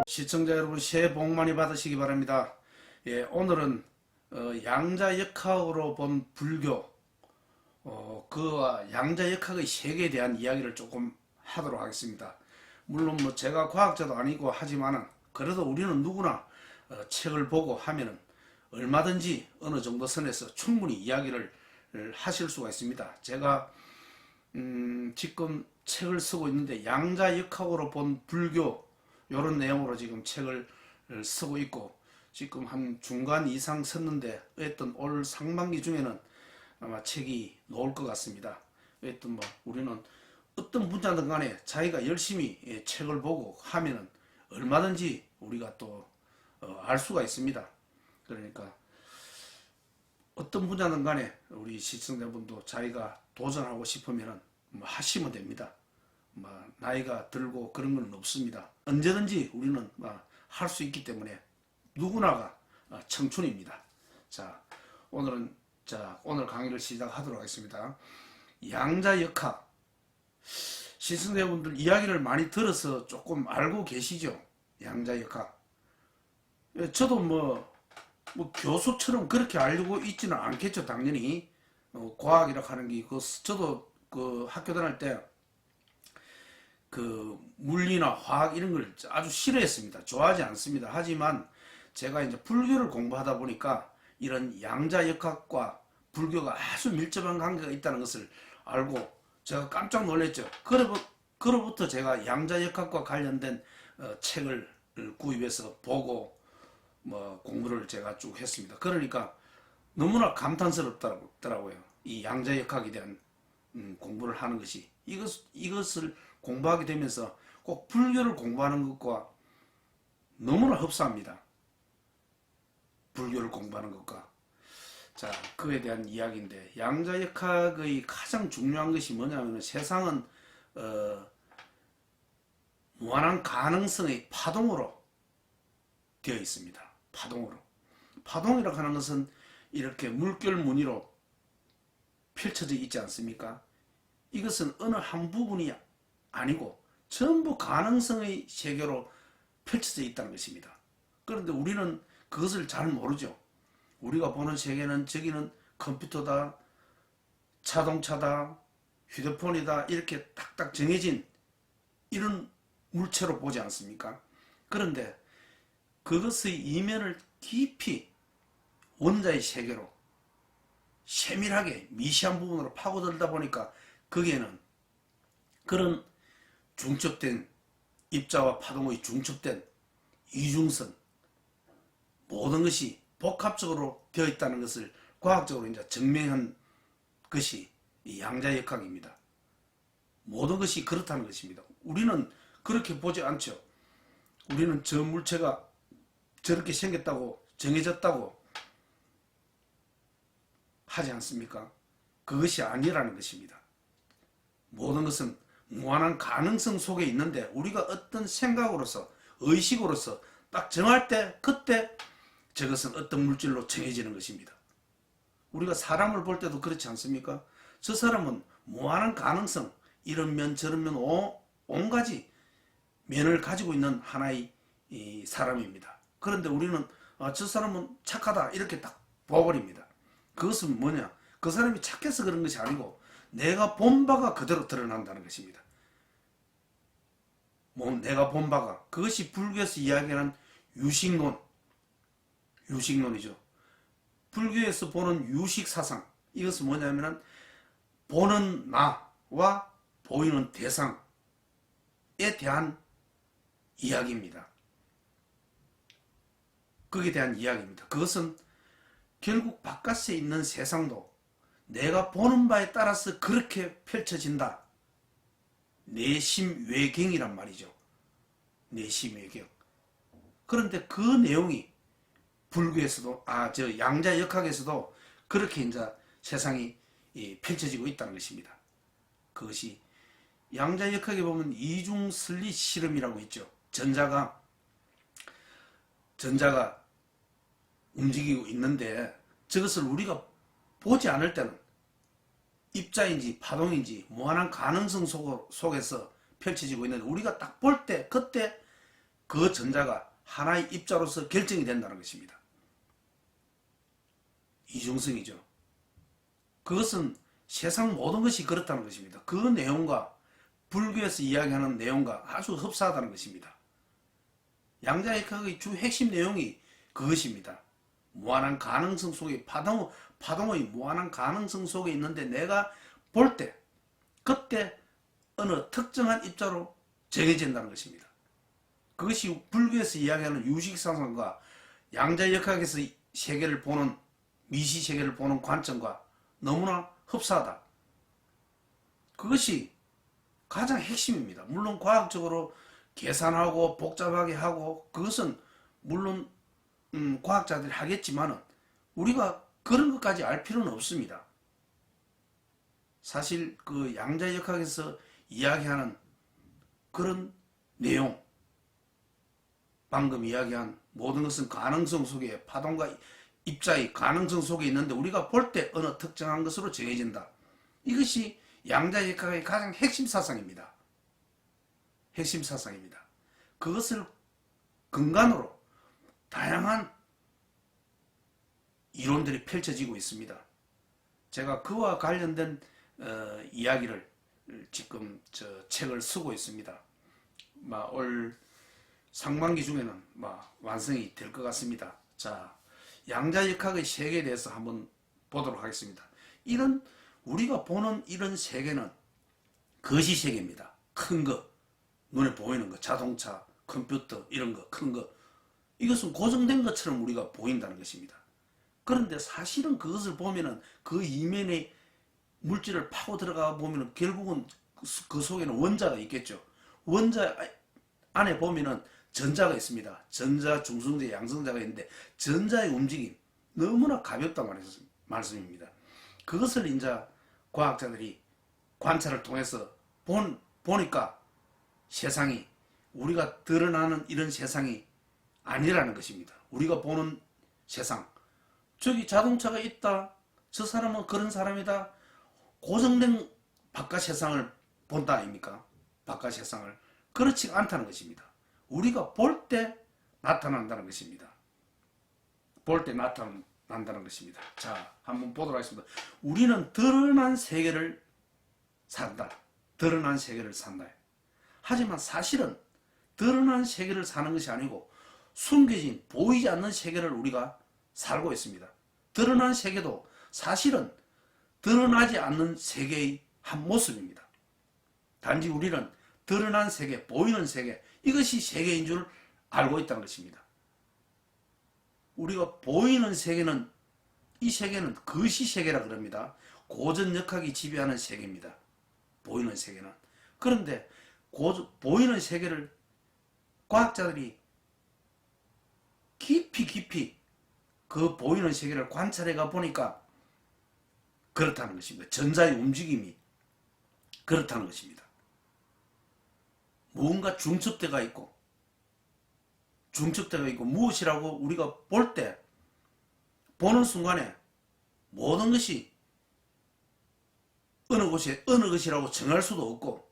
시청자 여러분, 새해 복 많이 받으시기 바랍니다. 예, 오늘은 양자역학으로 본 불교, 그와 양자역학의 세계에 대한 이야기를 조금 하도록 하겠습니다. 물론 뭐 제가 과학자도 아니고 하지만은 그래도 우리는 누구나 책을 보고 하면은 얼마든지 어느 정도 선에서 충분히 이야기를 하실 수가 있습니다. 제가 지금 책을 쓰고 있는데 양자역학으로 본 불교, 이런 내용으로 지금 책을 쓰고 있고, 지금 한 중간 이상 썼는데 어떤 올 상반기 중에는 아마 책이 나올 것 같습니다. 어떤 뭐 우리는 어떤 분야든 간에 자기가 열심히 책을 보고 하면은 얼마든지 우리가 또 알 수가 있습니다. 그러니까 어떤 분야든 간에 우리 시청자분도 자기가 도전하고 싶으면은 뭐 하시면 됩니다. 뭐 나이가 들고 그런 건 없습니다. 언제든지 우리는 할 수 있기 때문에 누구나가 청춘입니다. 자, 오늘 강의를 시작하도록 하겠습니다. 양자역학. 시청자분들 이야기를 많이 들어서 조금 알고 계시죠? 양자역학. 저도 뭐 교수처럼 그렇게 알고 있지는 않겠죠, 당연히. 과학이라 하는 게, 저도 그 학교 다닐 때 그 물리나 화학 이런 걸 아주 싫어했습니다. 좋아하지 않습니다. 하지만 제가 이제 불교를 공부하다 보니까 이런 양자역학과 불교가 아주 밀접한 관계가 있다는 것을 알고 제가 깜짝 놀랐죠. 그로부터 제가 양자역학과 관련된 책을 구입해서 보고 뭐 공부를 제가 쭉 했습니다. 그러니까 너무나 감탄스럽더라고요. 이 양자역학에 대한 공부를 하는 것이, 이것을 공부하게 되면서 꼭 불교를 공부하는 것과 너무나 흡사합니다. 불교를 공부하는 것과. 자, 그에 대한 이야기인데, 양자역학의 가장 중요한 것이 뭐냐면, 세상은 무한한 가능성의 파동으로 되어 있습니다. 파동으로. 파동이라고 하는 것은 이렇게 물결 무늬로 펼쳐져 있지 않습니까? 이것은 어느 한 부분이 아니고 전부 가능성의 세계로 펼쳐져 있다는 것입니다. 그런데 우리는 그것을 잘 모르죠. 우리가 보는 세계는 저기는 컴퓨터다, 자동차다, 휴대폰이다, 이렇게 딱딱 정해진 이런 물체로 보지 않습니까? 그런데 그것의 이면을 깊이 원자의 세계로 세밀하게 미시한 부분으로 파고들다 보니까 거기에는 그런 중첩된 입자와 파동의 중첩된 이중선, 모든 것이 복합적으로 되어 있다는 것을 과학적으로 이제 증명한 것이 이 양자역학입니다. 모든 것이 그렇다는 것입니다. 우리는 그렇게 보지 않죠. 우리는 저 물체가 저렇게 생겼다고, 정해졌다고 하지 않습니까? 그것이 아니라는 것입니다. 모든 것은 무한한 가능성 속에 있는데, 우리가 어떤 생각으로서, 의식으로서 딱 정할 때 그때 저것은 어떤 물질로 정해지는 것입니다. 우리가 사람을 볼 때도 그렇지 않습니까? 저 사람은 무한한 가능성, 이런 면 저런 면 온 가지 면을 가지고 있는 하나의 사람입니다. 그런데 우리는 저 사람은 착하다 이렇게 딱 봐버립니다. 그것은 뭐냐? 그 사람이 착해서 그런 것이 아니고 내가 본 바가 그대로 드러난다는 것입니다. 내가 본 바가, 그것이 불교에서 이야기하는 유식론이죠. 불교에서 보는 유식사상, 이것은 뭐냐면 보는 나와 보이는 대상에 대한 이야기입니다. 거기에 대한 이야기입니다. 그것은 결국 바깥에 있는 세상도 내가 보는 바에 따라서 그렇게 펼쳐진다. 내심외경이란 말이죠. 내심외경. 그런데 그 내용이 불교에서도, 저 양자역학에서도 그렇게 이제 세상이 펼쳐지고 있다는 것입니다. 그것이 양자역학에 보면 이중슬릿 실험이라고 있죠. 전자가 움직이고 있는데 저것을 우리가 보지 않을 때는 입자인지 파동인지 무한한 가능성 속에서 펼쳐지고 있는데, 우리가 딱 볼 때 그때 그 전자가 하나의 입자로서 결정이 된다는 것입니다. 이중성이죠. 그것은 세상 모든 것이 그렇다는 것입니다. 그 내용과 불교에서 이야기하는 내용과 아주 흡사하다는 것입니다. 양자역학의 주 핵심 내용이 그것입니다. 무한한 가능성 속에 파동의 무한한 가능성 속에 있는데 내가 볼 때 그때 어느 특정한 입자로 정해진다는 것입니다. 그것이 불교에서 이야기하는 유식상상과 양자역학에서 세계를 보는 미시세계를 보는 관점과 너무나 흡사하다. 그것이 가장 핵심입니다. 물론 과학적으로 계산하고 복잡하게 하고 그것은 물론 과학자들이 하겠지만 우리가 그런 것까지 알 필요는 없습니다. 사실 그 양자역학에서 이야기하는 그런 내용, 방금 이야기한 모든 것은 가능성 속에 파동과 입자의 가능성 속에 있는데 우리가 볼 때 어느 특정한 것으로 정해진다. 이것이 양자역학의 가장 핵심 사상입니다. 핵심 사상입니다. 그것을 근간으로 다양한 이론들이 펼쳐지고 있습니다. 제가 그와 관련된 이야기를 지금 책을 쓰고 있습니다. 올 상반기 중에는 완성이 될 것 같습니다. 자, 양자역학의 세계에 대해서 한번 보도록 하겠습니다. 우리가 보는 이런 세계는 거시세계입니다. 큰 거, 눈에 보이는 거, 자동차, 컴퓨터 이런 거, 큰 거. 이것은 고정된 것처럼 우리가 보인다는 것입니다. 그런데 사실은 그것을 보면은 그 이면에 물질을 파고 들어가 보면은 결국은 그 속에는 원자가 있겠죠. 원자 안에 보면은 전자가 있습니다. 전자, 중성자, 양성자가 있는데 전자의 움직임 너무나 가볍다는 말씀입니다. 그것을 이제 과학자들이 관찰을 통해서 보니까 세상이 우리가 드러나는 이런 세상이 아니라는 것입니다. 우리가 보는 세상, 저기 자동차가 있다, 저 사람은 그런 사람이다, 고정된 바깥 세상을 본다 아닙니까? 바깥 세상을. 그렇지 않다는 것입니다. 우리가 볼 때 나타난다는 것입니다. 볼 때 나타난다는 것입니다. 자, 한번 보도록 하겠습니다. 우리는 드러난 세계를 산다. 드러난 세계를 산다. 하지만 사실은 드러난 세계를 사는 것이 아니고 숨겨진 보이지 않는 세계를 우리가 살고 있습니다. 드러난 세계도 사실은 드러나지 않는 세계의 한 모습입니다. 단지 우리는 드러난 세계, 보이는 세계, 이것이 세계인 줄 알고 있다는 것입니다. 우리가 보이는 세계는, 이 세계는 거시세계라 그럽니다. 고전역학이 지배하는 세계입니다. 보이는 세계는. 그런데 보이는 세계를 과학자들이 깊이 그 보이는 세계를 관찰해가 보니까 그렇다는 것입니다. 전자의 움직임이 그렇다는 것입니다. 무언가 중첩대가 있고 무엇이라고 우리가 볼 때 보는 순간에 모든 것이 어느 것이라고 정할 수도 없고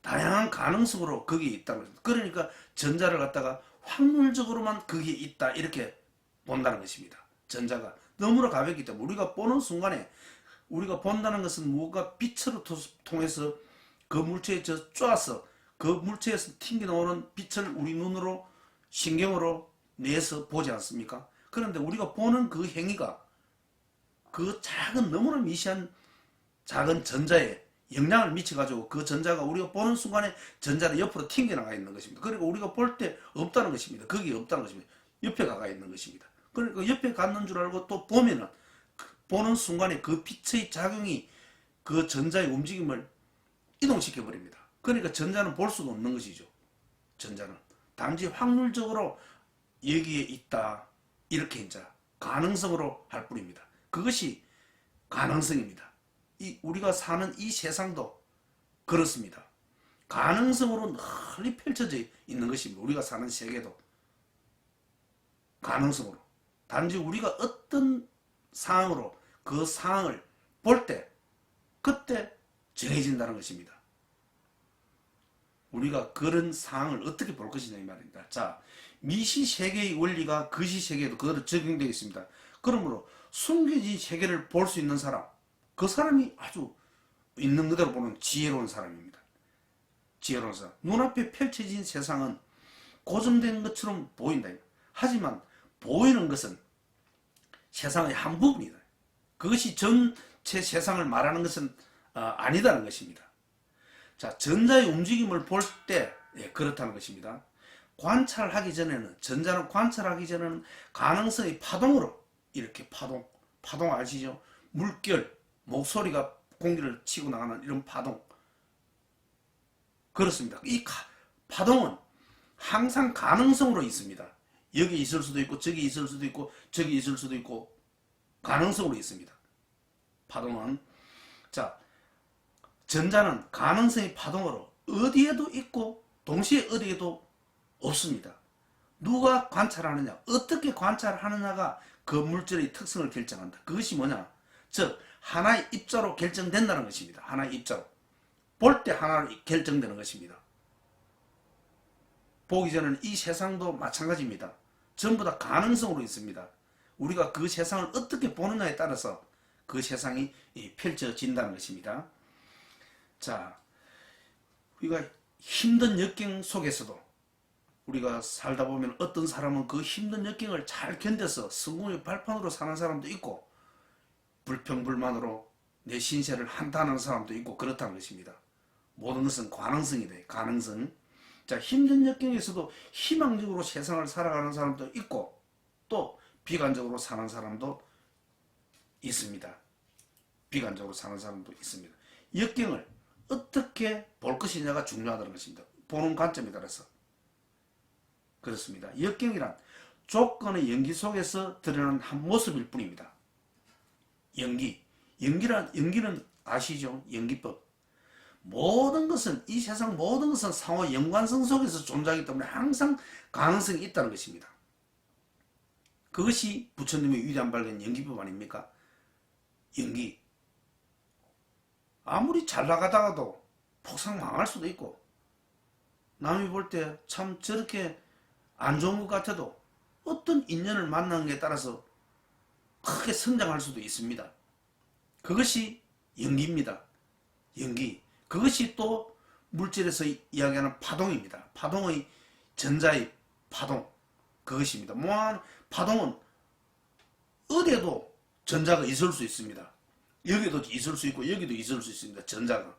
다양한 가능성으로 거기에 있다는 것입니다. 그러니까 전자를 갖다가 확률적으로만 거기에 있다 이렇게 본다는 것입니다. 전자가 너무나 가볍기 때문에 우리가 보는 순간에 우리가 본다는 것은 무엇가 빛으로 통해서 그 물체에 쪼아서 그 물체에서 튕겨 나오는 빛을 우리 눈으로 신경으로 내서 보지 않습니까? 그런데 우리가 보는 그 행위가 그 작은 너무나 미세한 작은 전자에 영향을 미쳐가지고 그 전자가 우리가 보는 순간에 전자를 옆으로 튕겨나가 있는 것입니다. 그러니까 우리가 볼 때 없다는 것입니다. 거기에 없다는 것입니다. 옆에 가가 있는 것입니다. 그러니까 옆에 갔는 줄 알고 또 보면은 보는 순간에 그 빛의 작용이 그 전자의 움직임을 이동시켜 버립니다. 그러니까 전자는 볼 수가 없는 것이죠. 전자는 단지 확률적으로 여기에 있다 이렇게 이제 가능성으로 할 뿐입니다. 그것이 가능성입니다. 우리가 사는 이 세상도 그렇습니다. 가능성으로 널리 펼쳐져 있는 것입니다. 우리가 사는 세계도 가능성으로. 단지 우리가 어떤 상황으로 그 상황을 볼 때 그때 정해진다는 것입니다. 우리가 그런 상황을 어떻게 볼 것이냐 이 말입니다. 자, 미시 세계의 원리가 거시 세계에도 그대로 적용되어 있습니다. 그러므로 숨겨진 세계를 볼 수 있는 사람, 그 사람이 아주 있는 그대로 보는 지혜로운 사람입니다. 지혜로운 사람. 눈앞에 펼쳐진 세상은 고정된 것처럼 보인다. 하지만 보이는 것은 세상의 한 부분이다. 그것이 전체 세상을 말하는 것은 아니다는 것입니다. 자, 전자의 움직임을 볼 때 그렇다는 것입니다. 관찰하기 전에는, 전자는 관찰하기 전에는 가능성의 파동으로, 이렇게 파동 아시죠? 물결, 목소리가 공기를 치고 나가는 이런 파동. 그렇습니다. 이 파동은 항상 가능성으로 있습니다. 여기 있을 수도 있고, 저기 있을 수도 있고, 저기 있을 수도 있고, 가능성으로 있습니다. 파동은. 자, 전자는 가능성의 파동으로 어디에도 있고, 동시에 어디에도 없습니다. 누가 관찰하느냐, 어떻게 관찰하느냐가 그 물질의 특성을 결정한다. 그것이 뭐냐? 즉, 하나의 입자로 결정된다는 것입니다. 하나의 입자로. 볼 때 하나로 결정되는 것입니다. 보기 전에는 이 세상도 마찬가지입니다. 전부 다 가능성으로 있습니다. 우리가 그 세상을 어떻게 보느냐에 따라서 그 세상이 펼쳐진다는 것입니다. 자, 우리가 힘든 역경 속에서도 우리가 살다 보면 어떤 사람은 그 힘든 역경을 잘 견뎌서 성공의 발판으로 사는 사람도 있고, 불평불만으로 내 신세를 한탄하는 사람도 있고, 그렇다는 것입니다. 모든 것은 가능성이다. 가능성. 자, 힘든 역경에서도 희망적으로 세상을 살아가는 사람도 있고, 또 비관적으로 사는 사람도 있습니다. 비관적으로 사는 사람도 있습니다. 역경을 어떻게 볼 것이냐가 중요하다는 것입니다. 보는 관점에 따라서. 그렇습니다. 역경이란 조건의 연기 속에서 드러나는 한 모습일 뿐입니다. 연기는 아시죠? 연기법. 모든 것은, 이 세상 모든 것은 상호 연관성 속에서 존재하기 때문에 항상 가능성이 있다는 것입니다. 그것이 부처님의 위대한 발견 연기법 아닙니까? 연기. 아무리 잘 나가다가도 폭삭 망할 수도 있고, 남이 볼 때 참 저렇게 안 좋은 것 같아도 어떤 인연을 만나는 게 따라서 크게 성장할 수도 있습니다. 그것이 연기입니다. 연기. 그것이 또 물질에서 이야기하는 파동입니다. 파동의 전자의 파동. 그것입니다. 파동은 어디에도 전자가 있을 수 있습니다. 여기도 있을 수 있고 여기도 있을 수 있습니다. 전자가.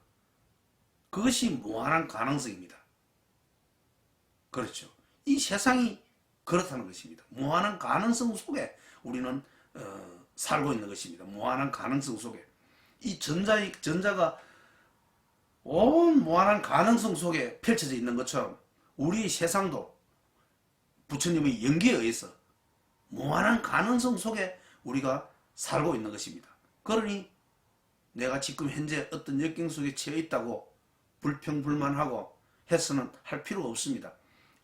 그것이 무한한 가능성입니다. 그렇죠. 이 세상이 그렇다는 것입니다. 무한한 가능성 속에 우리는 살고 있는 것입니다. 무한한 가능성 속에. 이 전자가 온 무한한 가능성 속에 펼쳐져 있는 것처럼 우리 세상도 부처님의 연기에 의해서 무한한 가능성 속에 우리가 살고 있는 것입니다. 그러니 내가 지금 현재 어떤 역경 속에 처해 있다고 불평불만하고 해서는 할 필요가 없습니다.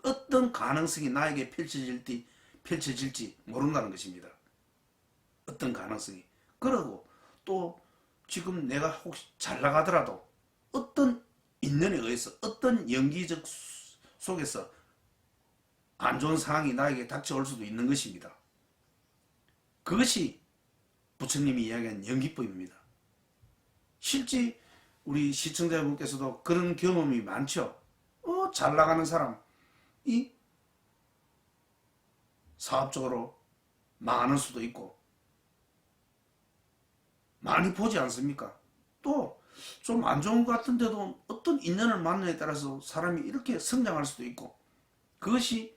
어떤 가능성이 나에게 펼쳐질지 모른다는 것입니다. 어떤 가능성이. 그러고 또 지금 내가 혹시 잘 나가더라도 어떤 인연에 의해서 어떤 연기적 속에서 안 좋은 상황이 나에게 닥쳐올 수도 있는 것입니다. 그것이 부처님이 이야기한 연기법입니다. 실제 우리 시청자분께서도 그런 경험이 많죠. 잘 나가는 사람이 사업적으로 망하는 수도 있고, 많이 보지 않습니까? 또 좀 안 좋은 것 같은데도 어떤 인연을 만나에 따라서 사람이 이렇게 성장할 수도 있고, 그것이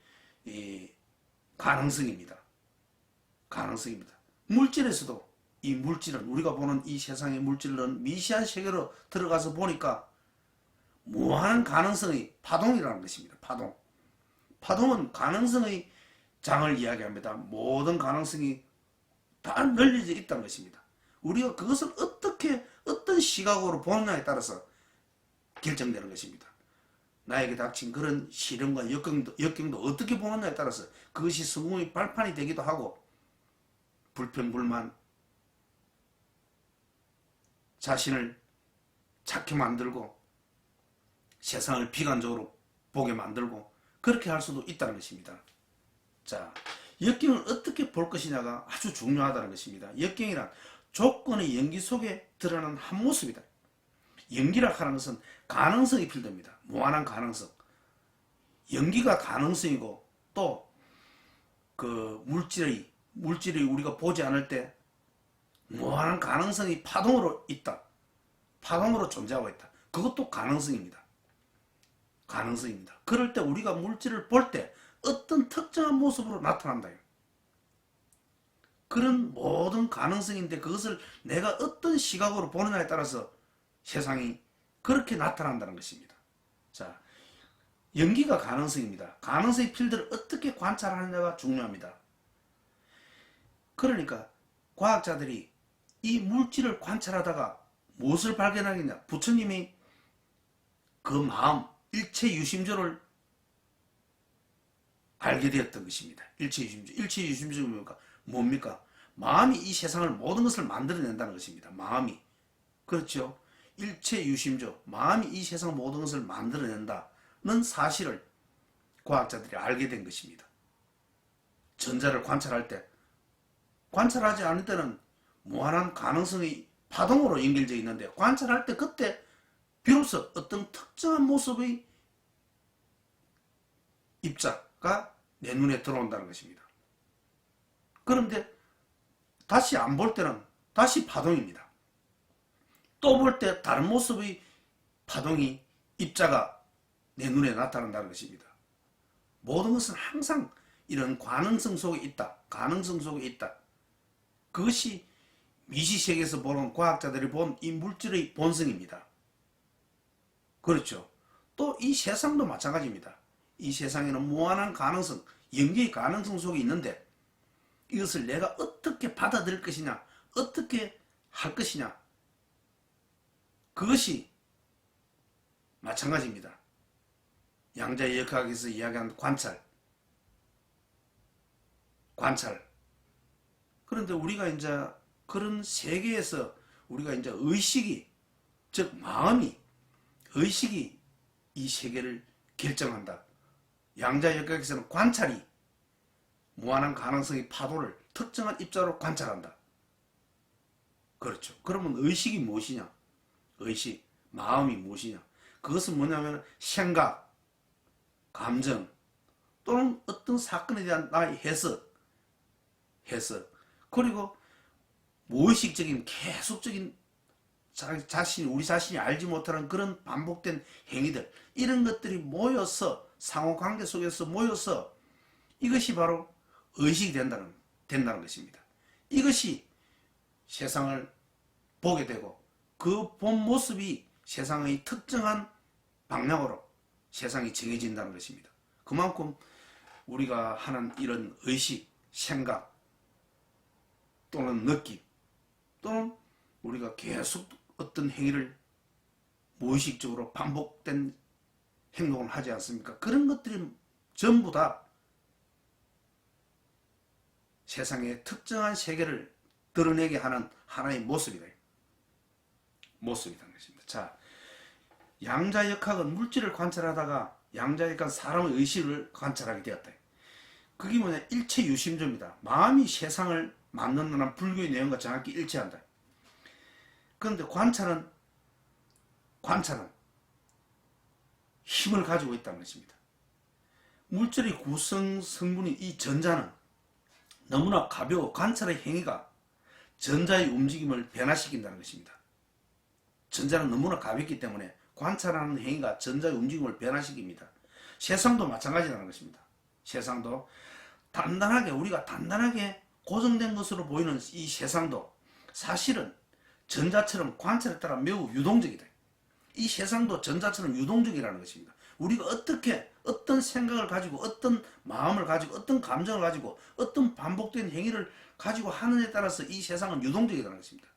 가능성입니다. 가능성입니다. 물질에서도 이 물질은, 우리가 보는 이 세상의 물질은 미시한 세계로 들어가서 보니까 무한한 가능성의 파동이라는 것입니다. 파동. 파동은 가능성의 장을 이야기합니다. 모든 가능성이 다 널려져 있다는 것입니다. 우리가 그것을 어떤 시각으로 보느냐에 따라서 결정되는 것입니다. 나에게 닥친 그런 시련과 역경도 어떻게 보느냐에 따라서 그것이 성공의 발판이 되기도 하고, 불평불만, 자신을 착해 만들고 세상을 비관적으로 보게 만들고 그렇게 할 수도 있다는 것입니다. 자, 역경을 어떻게 볼 것이냐가 아주 중요하다는 것입니다. 역경이란 조건의 연기 속에 드러나는 한 모습이다. 연기라 하는 것은 가능성이 필드입니다. 무한한 가능성. 연기가 가능성이고 또 그 물질이 우리가 보지 않을 때 무한한 가능성이 파동으로 있다. 파동으로 존재하고 있다. 그것도 가능성입니다. 가능성입니다. 그럴 때 우리가 물질을 볼 때 어떤 특정한 모습으로 나타난다. 그런 모든 가능성인데 그것을 내가 어떤 시각으로 보느냐에 따라서 세상이 그렇게 나타난다는 것입니다. 자, 연기가 가능성입니다. 가능성의 필드를 어떻게 관찰하느냐가 중요합니다. 그러니까 과학자들이 이 물질을 관찰하다가 무엇을 발견하겠냐? 부처님이 그 마음, 일체유심조를 알게 되었던 것입니다. 일체유심조. 일체유심조가 뭡니까? 마음이 이 세상을 모든 것을 만들어낸다는 것입니다. 마음이. 그렇죠? 일체유심조. 마음이 이 세상 모든 것을 만들어낸다는 사실을 과학자들이 알게 된 것입니다. 전자를 관찰할 때, 관찰하지 않을 때는 무한한 가능성이 파동으로 연결되어 있는데 관찰할 때 그때 비로소 어떤 특정한 모습의 입자가 내 눈에 들어온다는 것입니다. 그런데 다시 안 볼 때는 다시 파동입니다. 또 볼 때 다른 모습의 파동이 입자가 내 눈에 나타난다는 것입니다. 모든 것은 항상 이런 가능성 속에 있다. 가능성 속에 있다. 그것이 미시세계에서 보는 과학자들이 본 이 물질의 본성입니다. 그렇죠. 또 이 세상도 마찬가지입니다. 이 세상에는 무한한 가능성, 연기의 가능성 속에 있는데 이것을 내가 어떻게 받아들일 것이냐, 어떻게 할 것이냐, 그것이 마찬가지입니다. 양자의 역학에서 이야기한 관찰. 그런데 우리가 이제 그런 세계에서 우리가 이제 의식이, 즉 마음이, 의식이 이 세계를 결정한다. 양자의 역학에서는 관찰이 무한한 가능성의 파도를 특정한 입자로 관찰한다. 그렇죠. 그러면 의식이 무엇이냐? 의식, 마음이 무엇이냐? 그것은 뭐냐면 생각, 감정 또는 어떤 사건에 대한 나의 해석, 그리고 무의식적인 계속적인 우리 자신이 알지 못하는 그런 반복된 행위들, 이런 것들이 모여서 상호관계 속에서 모여서 이것이 바로 의식이 된다는 것입니다. 이것이 세상을 보게 되고 그 본 모습이 세상의 특정한 방향으로 세상이 정해진다는 것입니다. 그만큼 우리가 하는 이런 의식, 생각 또는 느낌 또는 우리가 계속 어떤 행위를 무의식적으로 반복된 행동을 하지 않습니까? 그런 것들이 전부 다 세상의 특정한 세계를 드러내게 하는 하나의 모습이다. 모습이라는 것입니다. 자, 양자역학은 물질을 관찰하다가 양자역학은 사람의 의식을 관찰하게 되었다. 그게 뭐냐? 일체유심조입니다. 마음이 세상을 만든다는 불교의 내용과 정확히 일치한다. 그런데 관찰은 힘을 가지고 있다는 것입니다. 물질의 구성 성분인 이 전자는 너무나 가벼워 관찰의 행위가 전자의 움직임을 변화시킨다는 것입니다. 전자는 너무나 가볍기 때문에 관찰하는 행위가 전자의 움직임을 변화시킵니다. 세상도 마찬가지라는 것입니다. 세상도 우리가 단단하게 고정된 것으로 보이는 이 세상도 사실은 전자처럼 관찰에 따라 매우 유동적이다. 이 세상도 전자처럼 유동적이라는 것입니다. 우리가 어떤 생각을 가지고 어떤 마음을 가지고 어떤 감정을 가지고 어떤 반복된 행위를 가지고 하느냐에 따라서 이 세상은 유동적이라는 것입니다.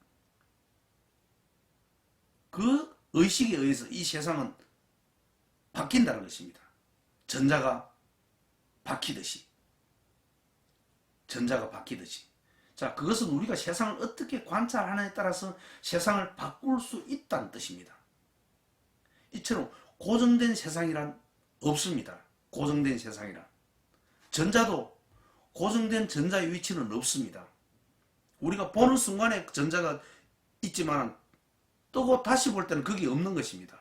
그 의식에 의해서 이 세상은 바뀐다는 것입니다. 전자가 바뀌듯이. 자, 그것은 우리가 세상을 어떻게 관찰하느냐에 따라서 세상을 바꿀 수 있다는 뜻입니다. 이처럼 고정된 세상이란 없습니다. 고정된 세상이란. 전자도 고정된 전자의 위치는 없습니다. 우리가 보는 순간에 전자가 있지만 뜨고 다시 볼 때는 그게 없는 것입니다.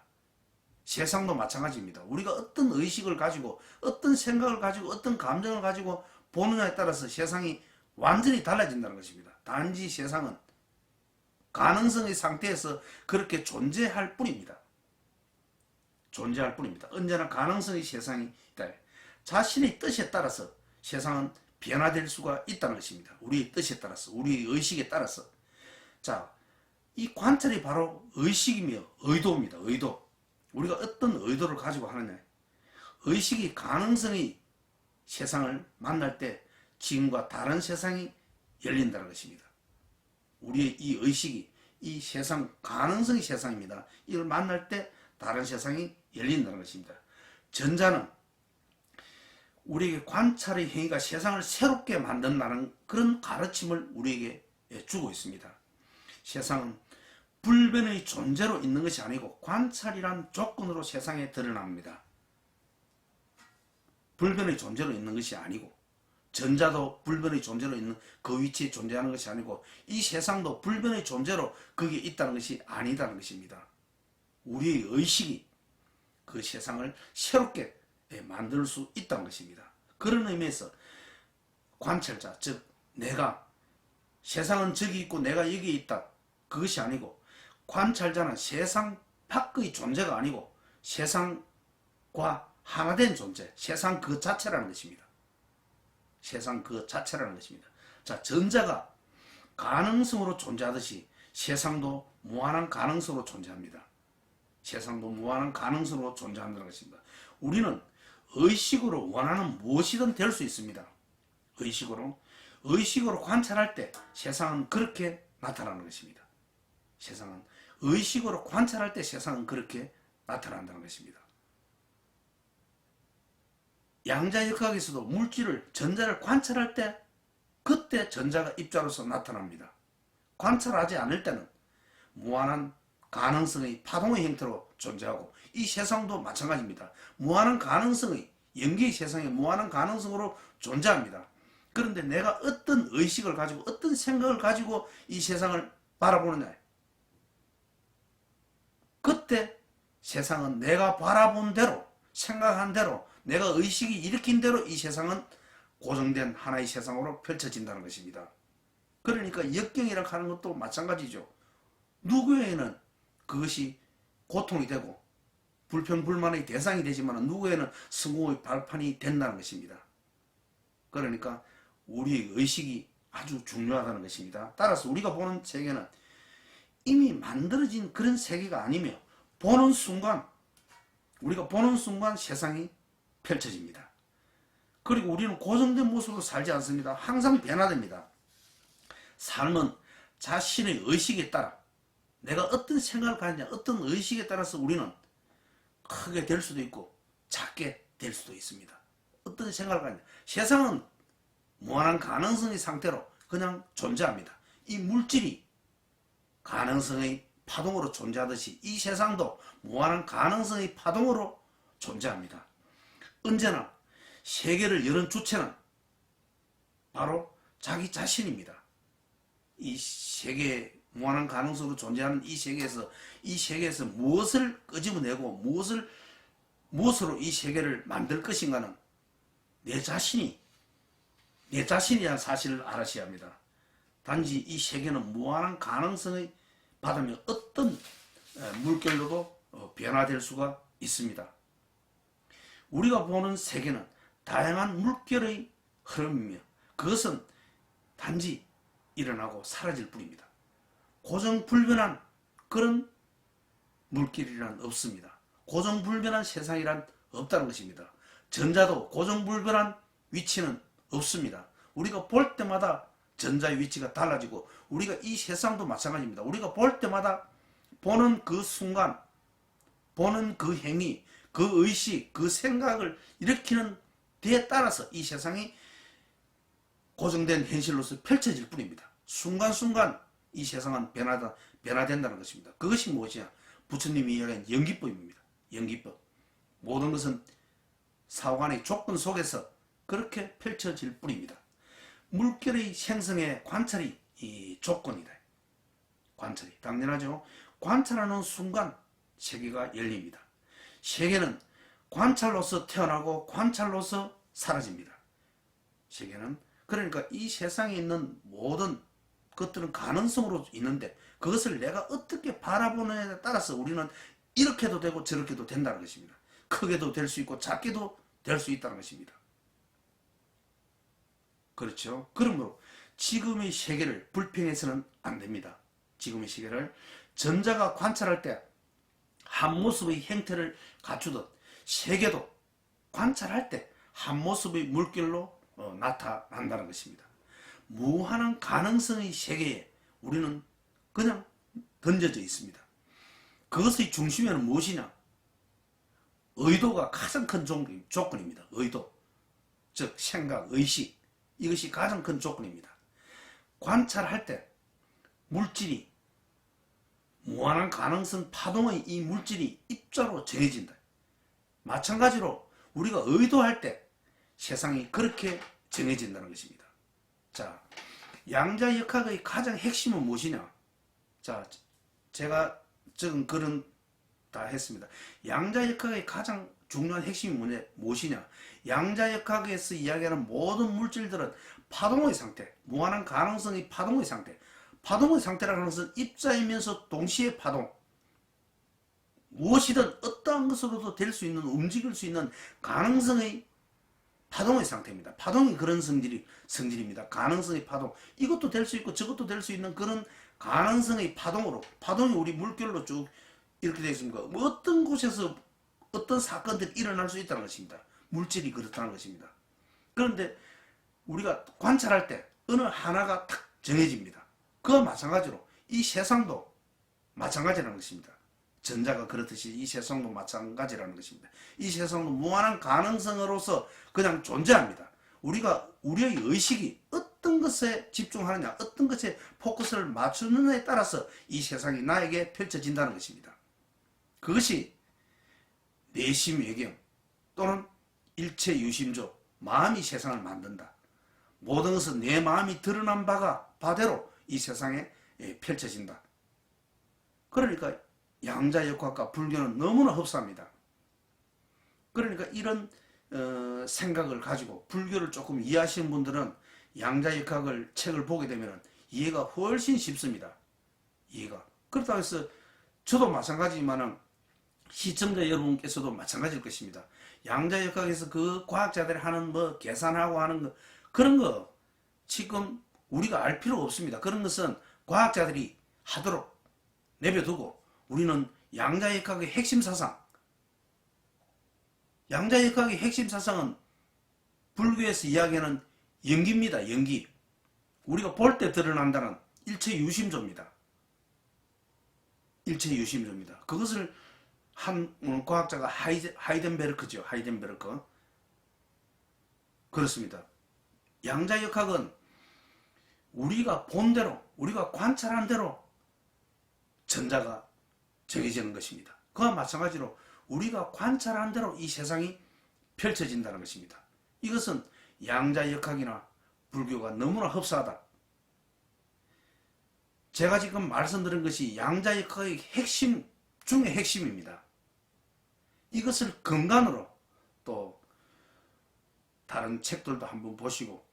세상도 마찬가지입니다. 우리가 어떤 의식을 가지고 어떤 생각을 가지고 어떤 감정을 가지고 보느냐에 따라서 세상이 완전히 달라진다는 것입니다. 단지 세상은 가능성의 상태에서 그렇게 존재할 뿐입니다. 존재할 뿐입니다. 언제나 가능성의 세상이 있다. 자신의 뜻에 따라서 세상은 변화될 수가 있다는 것입니다. 우리의 뜻에 따라서, 우리의 의식에 따라서. 자, 이 관찰이 바로 의식이며 의도입니다. 의도. 우리가 어떤 의도를 가지고 하느냐. 의식이 가능성의 세상을 만날 때 지금과 다른 세상이 열린다는 것입니다. 우리의 이 의식이 이 세상, 가능성의 세상입니다. 이걸 만날 때 다른 세상이 열린다는 것입니다. 전자는 우리에게 관찰의 행위가 세상을 새롭게 만든다는 그런 가르침을 우리에게 주고 있습니다. 세상은 불변의 존재로 있는 것이 아니고 관찰이란 조건으로 세상에 드러납니다. 불변의 존재로 있는 것이 아니고 전자도 불변의 존재로 있는 그 위치에 존재하는 것이 아니고 이 세상도 불변의 존재로 거기에 있다는 것이 아니다는 것입니다. 우리의 의식이 그 세상을 새롭게 만들 수 있다는 것입니다. 그런 의미에서 관찰자, 즉 내가 세상은 저기 있고 내가 여기 있다. 그것이 아니고 관찰자는 세상 밖의 존재가 아니고 세상과 하나된 존재, 세상 그 자체라는 것입니다. 세상 그 자체라는 것입니다. 자, 전자가 가능성으로 존재하듯이 세상도 무한한 가능성으로 존재합니다. 세상도 무한한 가능성으로 존재한다는 것입니다. 우리는 의식으로 원하는 무엇이든 될 수 있습니다. 의식으로 관찰할 때 세상은 그렇게 나타나는 것입니다. 세상은 의식으로 관찰할 때 세상은 그렇게 나타난다는 것입니다. 양자역학에서도 물질을, 전자를 관찰할 때 그때 전자가 입자로서 나타납니다. 관찰하지 않을 때는 무한한 가능성의 파동의 형태로 존재하고 이 세상도 마찬가지입니다. 무한한 가능성의, 연기의 세상에 무한한 가능성으로 존재합니다. 그런데 내가 어떤 의식을 가지고 어떤 생각을 가지고 이 세상을 바라보느냐, 그때 세상은 내가 바라본 대로, 생각한 대로, 내가 의식이 일으킨 대로 이 세상은 고정된 하나의 세상으로 펼쳐진다는 것입니다. 그러니까 역경이라고 하는 것도 마찬가지죠. 누구에게는 그것이 고통이 되고 불평불만의 대상이 되지만 누구에게는 성공의 발판이 된다는 것입니다. 그러니까 우리의 의식이 아주 중요하다는 것입니다. 따라서 우리가 보는 세계는 이미 만들어진 그런 세계가 아니며 우리가 보는 순간 세상이 펼쳐집니다. 그리고 우리는 고정된 모습으로 살지 않습니다. 항상 변화됩니다. 삶은 자신의 의식에 따라, 내가 어떤 생각을 가지냐, 어떤 의식에 따라서 우리는 크게 될 수도 있고 작게 될 수도 있습니다. 어떤 생각을 가지냐. 세상은 무한한 가능성의 상태로 그냥 존재합니다. 이 물질이 가능성의 파동으로 존재하듯이 이 세상도 무한한 가능성의 파동으로 존재합니다. 언제나 세계를 여는 주체는 바로 자기 자신입니다. 이 세계, 무한한 가능성으로 존재하는 이 세계에서 무엇을 끄집어내고 무엇으로 이 세계를 만들 것인가는 내 자신이라는 사실을 알아셔야 합니다. 단지 이 세계는 무한한 가능성의 바다며 어떤 물결로도 변화될 수가 있습니다. 우리가 보는 세계는 다양한 물결의 흐름이며 그것은 단지 일어나고 사라질 뿐입니다. 고정불변한 그런 물길이란 없습니다. 고정불변한 세상이란 없다는 것입니다. 전자도 고정불변한 위치는 없습니다. 우리가 볼 때마다 전자의 위치가 달라지고 우리가 이 세상도 마찬가지입니다. 우리가 볼 때마다 보는 그 순간, 보는 그 행위, 그 의식, 그 생각을 일으키는 데에 따라서 이 세상이 고정된 현실로서 펼쳐질 뿐입니다. 순간순간 이 세상은 변화된다는 것입니다. 그것이 무엇이냐? 부처님이 이야기한 연기법입니다. 연기법. 모든 것은 사후간의 조건 속에서 그렇게 펼쳐질 뿐입니다. 물결의 생성에 관찰이 이 조건이다. 관찰이 당연하죠. 관찰하는 순간 세계가 열립니다. 세계는 관찰로서 태어나고 관찰로서 사라집니다. 세계는 그러니까 이 세상에 있는 모든 것들은 가능성으로 있는데 그것을 내가 어떻게 바라보느냐에 따라서 우리는 이렇게도 되고 저렇게도 된다는 것입니다. 크게도 될 수 있고 작게도 될 수 있다는 것입니다. 그렇죠. 그러므로 지금의 세계를 불평해서는 안 됩니다. 지금의 세계를 전자가 관찰할 때 한 모습의 형태를 갖추듯 세계도 관찰할 때 한 모습의 물결로 나타난다는 것입니다. 무한한 가능성의 세계에 우리는 그냥 던져져 있습니다. 그것의 중심에는 무엇이냐? 의도가 가장 큰 조건입니다. 의도, 즉 생각, 의식, 이것이 가장 큰 조건입니다. 관찰할 때 물질이 무한한 가능성 파동의 이 물질이 입자로 정해진다. 마찬가지로 우리가 의도할 때 세상이 그렇게 정해진다는 것입니다. 자, 양자역학의 가장 핵심은 무엇이냐? 자, 제가 적은 글은 다 했습니다. 양자역학의 가장 중요한 핵심이 무엇이냐? 양자역학에서 이야기하는 모든 물질들은 파동의 상태, 무한한 가능성의 파동의 상태, 파동의 상태라는 것은 입자이면서 동시에 파동, 무엇이든 어떠한 것으로도 될 수 있는, 움직일 수 있는 가능성의 파동의 상태입니다. 파동이 그런 성질입니다. 가능성의 파동, 이것도 될 수 있고 저것도 될 수 있는 그런 가능성의 파동으로, 파동이 우리 물결로 쭉 이렇게 되어 있습니다. 어떤 곳에서 어떤 사건들이 일어날 수 있다는 것입니다. 물질이 그렇다는 것입니다. 그런데 우리가 관찰할 때 어느 하나가 탁 정해집니다. 그와 마찬가지로 이 세상도 마찬가지라는 것입니다. 전자가 그렇듯이 이 세상도 마찬가지라는 것입니다. 이 세상도 무한한 가능성으로서 그냥 존재합니다. 우리가 우리의 의식이 어떤 것에 집중하느냐, 어떤 것에 포커스를 맞추느냐에 따라서 이 세상이 나에게 펼쳐진다는 것입니다. 그것이 내심 외경 또는 일체 유심조, 마음이 세상을 만든다. 모든 것은 내 마음이 드러난 바대로 이 세상에 펼쳐진다. 그러니까 양자역학과 불교는 너무나 흡사합니다. 그러니까 이런 생각을 가지고 불교를 조금 이해하시는 분들은 양자역학을 책을 보게 되면 이해가 훨씬 쉽습니다. 이해가. 그렇다고 해서 저도 마찬가지지만 시청자 여러분께서도 마찬가지일 것입니다. 양자역학에서 그 과학자들이 하는 뭐 계산하고 하는 거, 그런 거 지금 우리가 알 필요가 없습니다. 그런 것은 과학자들이 하도록 내버려두고 우리는 양자역학의 핵심 사상, 양자역학의 핵심 사상은 불교에서 이야기하는 연기입니다. 연기. 우리가 볼 때 드러난다는 일체 유심조입니다. 일체 유심조입니다. 그것을 한 과학자가 하이덴베르크죠. 하이덴베르크. 그렇습니다. 양자역학은 우리가 본 대로, 우리가 관찰한 대로 전자가 정해지는 것입니다. 그와 마찬가지로 우리가 관찰한 대로 이 세상이 펼쳐진다는 것입니다. 이것은 양자역학이나 불교가 너무나 흡사하다. 제가 지금 말씀드린 것이 양자역학의 핵심 중의 핵심입니다. 이것을 근간으로 또 다른 책들도 한번 보시고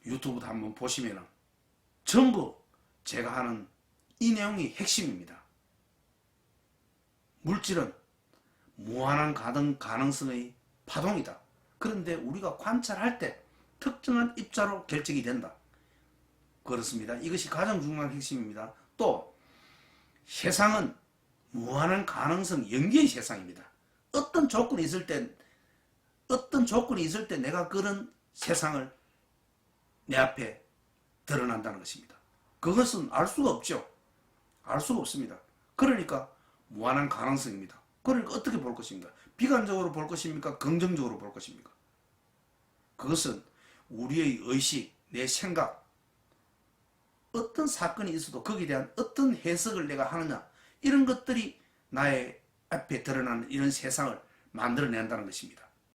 유튜브도 한번 보시면 전부 제가 하는 이 내용이 핵심입니다. 물질은 무한한 가능성의 파동이다. 그런데 우리가 관찰할 때 특정한 입자로 결정이 된다. 그렇습니다. 이것이 가장 중요한 핵심입니다. 또 세상은 무한한 가능성, 연기의 세상입니다. 어떤 조건이 있을 때 내가 그런 세상을 내 앞에 드러난다는 것입니다. 그것은 알 수가 없죠. 알 수가 없습니다. 그러니까 무한한 가능성입니다. 그러니까 어떻게 볼 것입니까? 비관적으로 볼 것입니까? 긍정적으로 볼 것입니까? 그것은 우리의 의식, 내 생각, 어떤 사건이 있어도 거기에 대한 어떤 해석을 내가 하느냐, 이런 것들이 나의 앞에 드러나는 이런 세상을 만들어낸다는 것입니다.